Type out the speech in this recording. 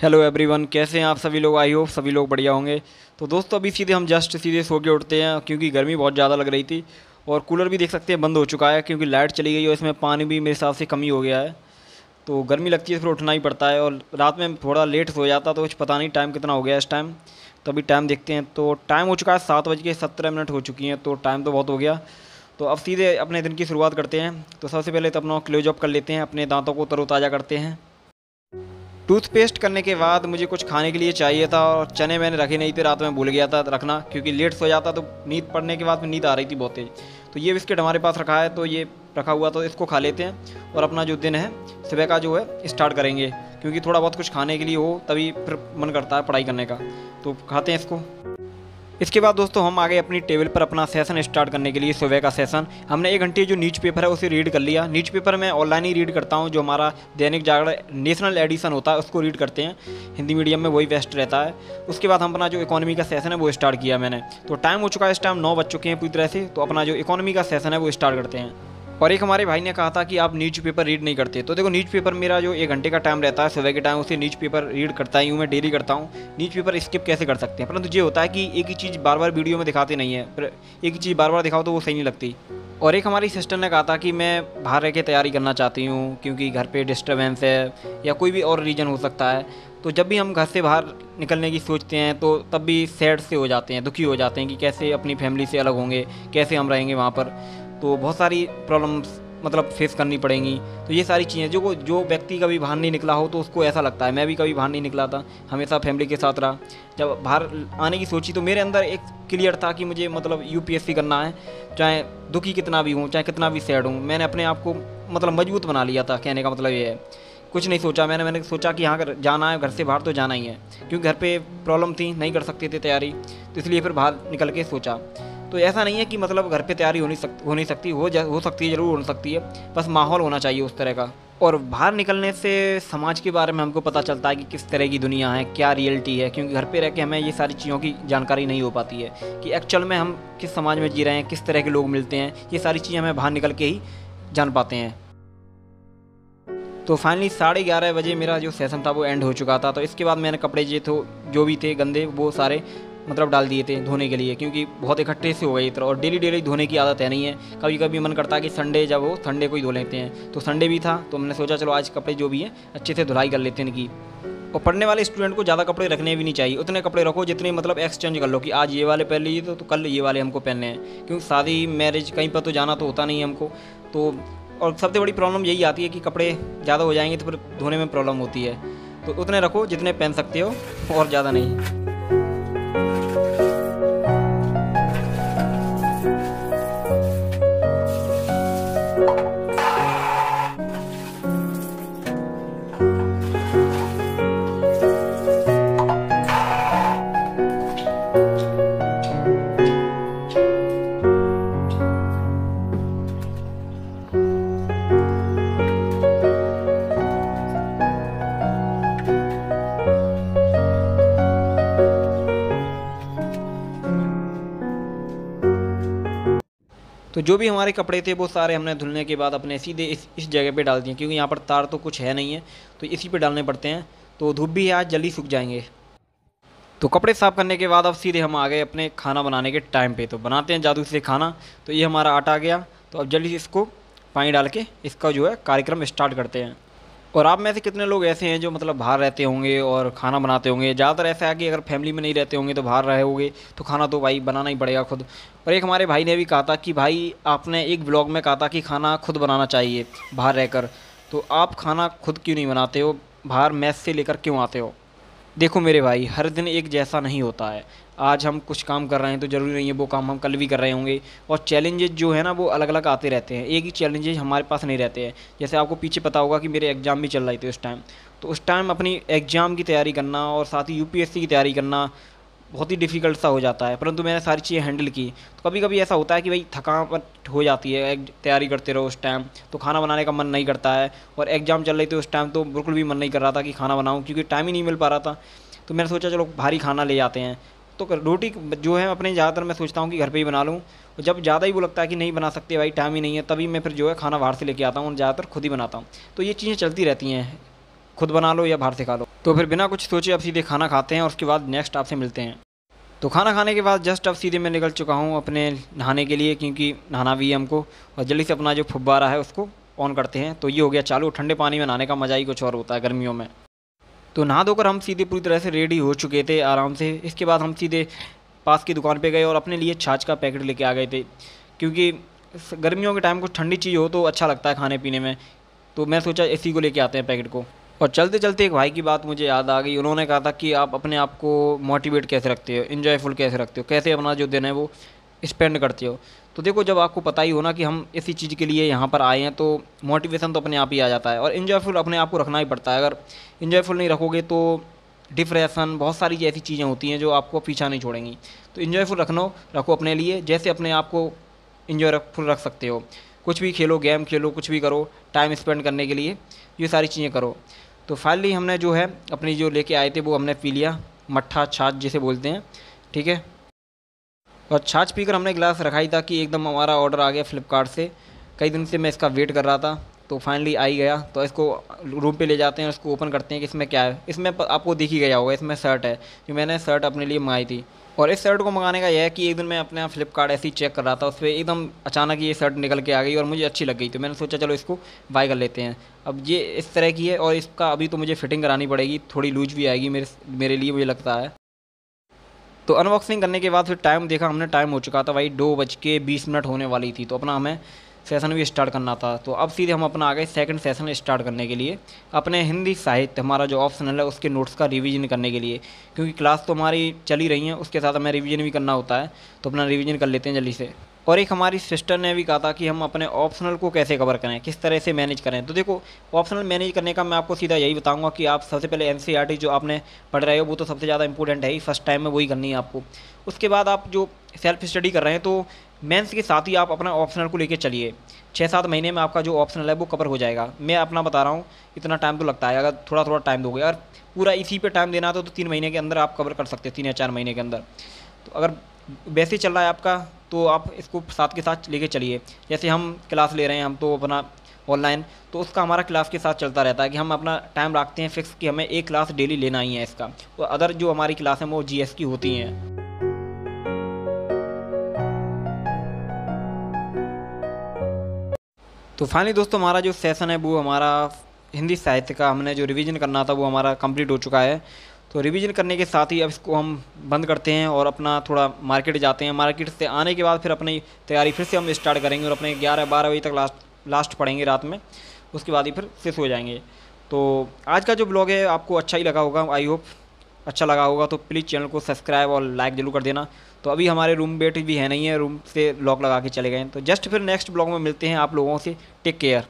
Hello everyone, कैसे हैं आप सभी लोग। आई होप सभी लोग बढ़िया होंगे। तो दोस्तों अभी सीधे सो के उठते हैं क्योंकि गर्मी बहुत ज़्यादा लग रही थी और कूलर भी देख सकते हैं बंद हो चुका है क्योंकि लाइट चली गई और इसमें पानी भी मेरे हिसाब से कमी हो गया है। तो गर्मी लगती है फिर उठना ही पड़ता है और रात में थोड़ा लेट सो जाता तो कुछ पता नहीं टाइम कितना हो गया इस टाइम। तो अभी टाइम देखते हैं, तो टाइम हो चुका है 7:17 हो चुकी हैं, तो टाइम तो बहुत हो गया। तो अब सीधे अपने दिन की शुरुआत करते हैं। तो सबसे पहले तो अपना क्लोज अप कर लेते हैं, अपने दांतों को तरोताज़ा करते हैं। टूथपेस्ट करने के बाद मुझे कुछ खाने के लिए चाहिए था और चने मैंने रखे नहीं थे, रात में भूल गया था रखना क्योंकि लेट सो जाता तो नींद पड़ने के बाद में नींद आ रही थी बहुत तेज। तो ये बिस्किट हमारे पास रखा है, तो ये रखा हुआ तो इसको खा लेते हैं और अपना जो दिन है सुबह का जो है स्टार्ट करेंगे क्योंकि थोड़ा बहुत कुछ खाने के लिए हो तभी फिर मन करता है पढ़ाई करने का। तो खाते हैं इसको। इसके बाद दोस्तों हम आ गए अपनी टेबल पर अपना सेशन स्टार्ट करने के लिए। सुबह का सेशन हमने 1 घंटे जो न्यूज़पेपर है उसे रीड कर लिया। न्यूज़पेपर मैं ऑनलाइन ही रीड करता हूँ, जो हमारा दैनिक जागरण नेशनल एडिशन होता है उसको रीड करते हैं हिंदी मीडियम में, वही बेस्ट रहता है। उसके बाद हम अपना जो इकोनॉमी का सेशन है वो स्टार्ट किया मैंने। तो टाइम हो चुका है, इस टाइम 9 बज चुके हैं पूरी तरह से। तो अपना जो इकोनॉमी का सेशन है वो स्टार्ट करते हैं। और एक हमारे भाई ने कहा था कि आप न्यूज़पेपर रीड नहीं करते, तो देखो न्यूज़पेपर मेरा जो 1 घंटे का टाइम रहता है सुबह के टाइम उसे न्यूज़पेपर रीड करता ही हूँ मैं, डेली करता हूँ। न्यूज़पेपर स्किप कैसे कर सकते हैं, परंतु ये होता है कि एक ही चीज़ बार बार वीडियो में दिखाते नहीं है, फिर एक ही चीज़ बार बार दिखाओ तो वो सही नहीं लगती। और एक हमारी सिस्टर ने कहा था कि मैं बाहर रह के तैयारी करना चाहती हूँ क्योंकि घर पे डिस्टर्बेंस है या कोई भी और रीज़न हो सकता है। तो जब भी हम घर से बाहर निकलने की सोचते हैं तो तब भी सैड से हो जाते हैं, दुखी हो जाते हैं कि कैसे अपनी फैमिली से अलग होंगे, कैसे हम रहेंगे वहाँ पर। तो बहुत सारी प्रॉब्लम्स मतलब फेस करनी पड़ेंगी। तो ये सारी चीज़ें जो व्यक्ति कभी बाहर नहीं निकला हो तो उसको ऐसा लगता है। मैं भी कभी बाहर नहीं निकला था, हमेशा फैमिली के साथ रहा। जब बाहर आने की सोची तो मेरे अंदर एक क्लियर था कि मुझे मतलब यूपीएससी करना है, चाहे दुखी कितना भी हूँ, चाहे कितना भी सैड हूँ। मैंने अपने आप को मतलब मजबूत बना लिया था, कहने का मतलब ये है। कुछ नहीं सोचा मैंने सोचा कि हाँ जाना है, घर से बाहर तो जाना ही है क्योंकि घर पे प्रॉब्लम थी, नहीं कर सकते थे तैयारी, तो इसलिए फिर बाहर निकल के सोचा। तो ऐसा नहीं है कि मतलब घर पे तैयारी हो नहीं सकती, हो सकती है, ज़रूर हो सकती है, बस माहौल होना चाहिए उस तरह का। और बाहर निकलने से समाज के बारे में हमको पता चलता है कि किस तरह की दुनिया है, क्या रियलिटी है, क्योंकि घर पे रह के हमें ये सारी चीज़ों की जानकारी नहीं हो पाती है कि एक्चुअल में हम किस समाज में जी रहे हैं, किस तरह के लोग मिलते हैं। ये सारी चीज़ें हमें बाहर निकल के ही जान पाते हैं। तो फाइनली 11:30 बजे मेरा जो सेशन था वो एंड हो चुका था। तो इसके बाद मैंने कपड़े जो भी थे गंदे वो सारे मतलब डाल दिए थे धोने के लिए क्योंकि बहुत इकट्ठे से हो गए इधर, और डेली धोने की आदत है नहीं है। कभी कभी मन करता है कि संडे जब हो संडे को ही धो लेते हैं, तो संडे भी था तो मैंने सोचा चलो आज कपड़े जो भी हैं अच्छे से धुलाई कर लेते हैं इनकी। और पढ़ने वाले स्टूडेंट को ज़्यादा कपड़े रखने भी नहीं चाहिए, उतने कपड़े रखो जितने मतलब एक्सचेंज कर लो कि आज ये वाले पहन लीजिए तो कल ये वाले हमको पहनने हैं, क्योंकि शादी मैरिज कहीं पर तो जाना तो होता नहीं है हमको। तो और सबसे बड़ी प्रॉब्लम यही आती है कि कपड़े ज़्यादा हो जाएंगे तो फिर धोने में प्रॉब्लम होती है। तो उतने रखो जितने पहन सकते हो और ज़्यादा नहीं। तो जो भी हमारे कपड़े थे वो सारे हमने धुलने के बाद अपने सीधे इस जगह पे डाल दिए क्योंकि यहाँ पर तार तो कुछ है नहीं है, तो इसी पे डालने पड़ते हैं। तो धूप भी है आज, जल्दी सूख जाएंगे। तो कपड़े साफ़ करने के बाद अब सीधे हम आ गए अपने खाना बनाने के टाइम पे। तो बनाते हैं जादू से खाना। तो ये हमारा आटा आ गया, तो अब जल्दी से इसको पानी डाल के इसका जो है कार्यक्रम स्टार्ट करते हैं। और आप में से कितने लोग ऐसे हैं जो मतलब बाहर रहते होंगे और खाना बनाते होंगे। ज़्यादातर ऐसा है कि अगर फैमिली में नहीं रहते होंगे तो बाहर रहे होंगे तो खाना तो भाई बनाना ही पड़ेगा खुद। और एक हमारे भाई ने भी कहा था कि भाई आपने एक ब्लॉग में कहा था कि खाना खुद बनाना चाहिए बाहर रहकर, तो आप खाना खुद क्यों नहीं बनाते हो, बाहर मैस से लेकर क्यों आते हो। देखो मेरे भाई, हर दिन एक जैसा नहीं होता है। आज हम कुछ काम कर रहे हैं तो ज़रूरी नहीं है वो काम हम कल भी कर रहे होंगे, और चैलेंजेस जो है ना वो अलग अलग आते रहते हैं, एक ही चैलेंजेस हमारे पास नहीं रहते हैं। जैसे आपको पीछे पता होगा कि मेरे एग्ज़ाम भी चल रहे थे उस टाइम, तो उस टाइम अपनी एग्ज़ाम की तैयारी करना और साथ ही यूपीएससी की तैयारी करना बहुत ही डिफ़िकल्ट सा हो जाता है, परंतु मैंने सारी चीज़ें हैंडल की। तो कभी कभी ऐसा होता है कि भाई थकावट हो जाती है, तैयारी करते रहो उस टाइम तो खाना बनाने का मन नहीं करता है, और एग्ज़ाम चल रही थी उस टाइम तो बिल्कुल भी मन नहीं कर रहा था कि खाना बनाऊँ क्योंकि टाइम ही नहीं मिल पा रहा था। तो मैंने सोचा चलो भारी खाना ले जाते हैं। तो रोटी जो है अपने ज़्यादातर मैं सोचता हूँ कि घर पे ही बना लूँ, और जब ज़्यादा ही वो लगता है कि नहीं बना सकते भाई टाइम ही नहीं है, तभी मैं फिर जो है खाना बाहर से लेके आता हूँ और ज़्यादातर खुद ही बनाता हूँ। तो ये चीज़ें चलती रहती हैं, खुद बना लो या बाहर से खा लो। तो फिर बिना कुछ सोचे अब सीधे खाना खाते हैं और उसके बाद नेक्स्ट आपसे मिलते हैं। तो खाना खाने के बाद जस्ट अब सीधे मैं निकल चुका हूँ अपने नहाने के लिए, क्योंकि नहाना भी है हमको। और जल्दी से अपना जो फुब्बारा है उसको ऑन करते हैं। तो ये हो गया चालू। ठंडे पानी में नहाने का मज़ा ही कुछ और होता है गर्मियों में। तो नहा धोकर हम सीधे पूरी तरह से रेडी हो चुके थे आराम से। इसके बाद हम सीधे पास की दुकान पे गए और अपने लिए छाछ का पैकेट लेके आ गए थे, क्योंकि गर्मियों के टाइम कुछ ठंडी चीज़ हो तो अच्छा लगता है खाने पीने में। तो मैं सोचा इसी को लेके आते हैं पैकेट को। और चलते चलते एक भाई की बात मुझे याद आ गई। उन्होंने कहा था कि आप अपने आप को मोटिवेट कैसे रखते हो, इन्जॉयफुल कैसे रखते हो, कैसे अपना जो दिन है वो स्पेंड करते हो। तो देखो, जब आपको पता ही हो ना कि हम इसी चीज़ के लिए यहाँ पर आए हैं, तो मोटिवेशन तो अपने आप ही आ जाता है। और इन्जॉयफुल अपने आप को रखना ही पड़ता है। अगर इन्जॉयफुल नहीं रखोगे तो डिप्रेशन, बहुत सारी ऐसी चीज़ें होती हैं जो आपको पीछा नहीं छोड़ेंगी। तो इन्जॉयफुल रखो अपने लिए, जैसे अपने आप को इन्जॉयफुल रख सकते हो। कुछ भी खेलो, गेम खेलो, कुछ भी करो टाइम स्पेंड करने के लिए, ये सारी चीज़ें करो। तो फाइनली हमने जो है अपनी जो लेके आए थे वो हमने पी लिया, मट्ठा छाछ जिसे बोलते हैं, ठीक है। और छाछ पीकर हमने गिलास रखा ही था कि एकदम हमारा ऑर्डर आ गया फ़्लिपकार्ट से। कई दिन से मैं इसका वेट कर रहा था, तो फाइनली आ ही गया। तो इसको रूम पे ले जाते हैं, इसको ओपन करते हैं कि इसमें क्या है। इसमें आपको दिख ही गया होगा, इसमें शर्ट है जो मैंने शर्ट अपने लिए मंगाई थी। और इस शर्ट को मंगाने का यह है कि एक दिन मैं अपने यहाँ फ्लिपकार्ट ऐसे ही चेक कर रहा था, उस पर एकदम अचानक ये शर्ट निकल के आ गई और मुझे अच्छी लग गई। तो मैंने सोचा चलो इसको बाय कर लेते हैं। अब ये इस तरह की है और इसका अभी तो मुझे फिटिंग करानी पड़ेगी, थोड़ी लूज भी आएगी मेरे लिए, मुझे लगता है। तो अनबॉक्सिंग करने के बाद फिर टाइम देखा हमने, टाइम हो चुका था भाई 2:20 होने वाली थी। तो अपना हमें सेशन भी स्टार्ट करना था। तो अब सीधे हम अपना आ गए सेकंड सेशन स्टार्ट करने के लिए, अपने हिंदी साहित्य हमारा जो ऑप्शनल है उसके नोट्स का रिवीजन करने के लिए। क्योंकि क्लास तो हमारी चल ही रही है, उसके साथ हमें रिवीजन भी करना होता है। तो अपना रिवीजन कर लेते हैं जल्दी से। और एक हमारी सिस्टर ने भी कहा था कि हम अपने ऑप्शनल को कैसे कवर करें, किस तरह से मैनेज करें। तो देखो, ऑप्शनल मैनेज करने का मैं आपको सीधा यही बताऊंगा कि आप सबसे पहले एनसीईआरटी जो आपने पढ़ रहे हो वो तो सबसे ज़्यादा इंपॉर्टेंट है ही, फर्स्ट टाइम में वही करनी है आपको। उसके बाद आप जो सेल्फ स्टडी कर रहे हैं तो मेंस के साथ ही आप अपना ऑप्शनल को लेके चलिए। 6-7 महीने में आपका जो ऑप्शनल है वो कवर हो जाएगा। मैं अपना बता रहा हूँ, इतना टाइम तो लगता है। अगर थोड़ा थोड़ा टाइम दोगे, अगर पूरा इसी पे टाइम देना तो 3 महीने के अंदर आप कवर कर सकते हैं, 3 या 4 महीने के अंदर। तो अगर वैसे ही चल रहा है आपका तो आप इसको साथ के साथ लेके चलिए। जैसे हम क्लास ले रहे हैं हम तो अपना ऑनलाइन, तो उसका हमारा क्लास के साथ चलता रहता है कि हम अपना टाइम रखते हैं फिक्स कि हमें एक क्लास डेली लेना ही है इसका। और अदर जो हमारी क्लास है वो जीएस की होती हैं। तो फाइनली दोस्तों, हमारा जो सेशन है वो हमारा हिंदी साहित्य का हमने जो रिवीजन करना था वो हमारा कंप्लीट हो चुका है। तो रिवीजन करने के साथ ही अब इसको हम बंद करते हैं और अपना थोड़ा मार्केट जाते हैं। मार्केट से आने के बाद फिर अपनी तैयारी फिर से हम स्टार्ट करेंगे और अपने 11-12 बजे तक लास्ट पढ़ेंगे रात में। उसके बाद ही फिर से सो जाएंगे। तो आज का जो ब्लॉग है आपको अच्छा ही लगा होगा, आई होप अच्छा लगा होगा। तो प्लीज़ चैनल को सब्सक्राइब और लाइक जरूर कर देना। तो अभी हमारे रूममेट भी है नहीं है, रूम से लॉक लगा के चले गए हैं। तो जस्ट फिर नेक्स्ट ब्लॉग में मिलते हैं आप लोगों से। Take care.